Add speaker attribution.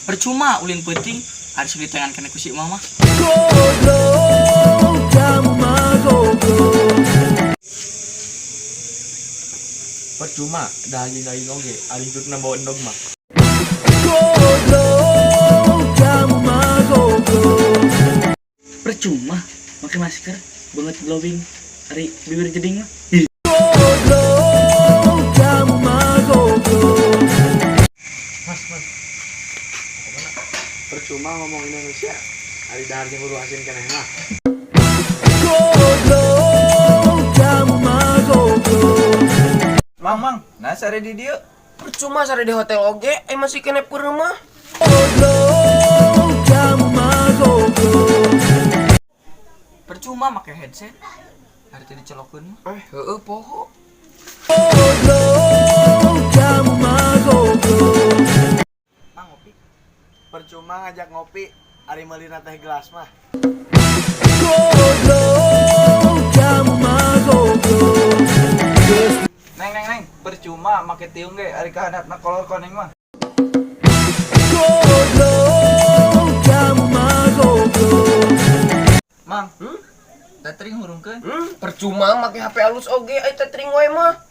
Speaker 1: Percuma ulin penting harus ditengan kena kusik mama.
Speaker 2: Percuma daging oge ari hidupna bawa dogma.
Speaker 1: Percuma pakai masker banget glowing hari bibir jeding mah.
Speaker 2: Mas. Percuma ngomong Indonesia. Ari daharnya huru asin keneh mah.
Speaker 3: Mang, nah sare di dieu.
Speaker 4: Percuma sare di hotel oge, masih kena rumah.
Speaker 1: Percuma pakai headset hari tadi celokeun mah.
Speaker 4: Heeh, poho.
Speaker 2: Ngopi. Percuma ngajak ngopi. Ari meulina teh gelas mah.
Speaker 3: Neng, percuma make tiung ge ari kahandapna kolor koneng mah. Mang, tethering hurungkeun.
Speaker 4: Percuma make HP halus oge, tethering wae mah.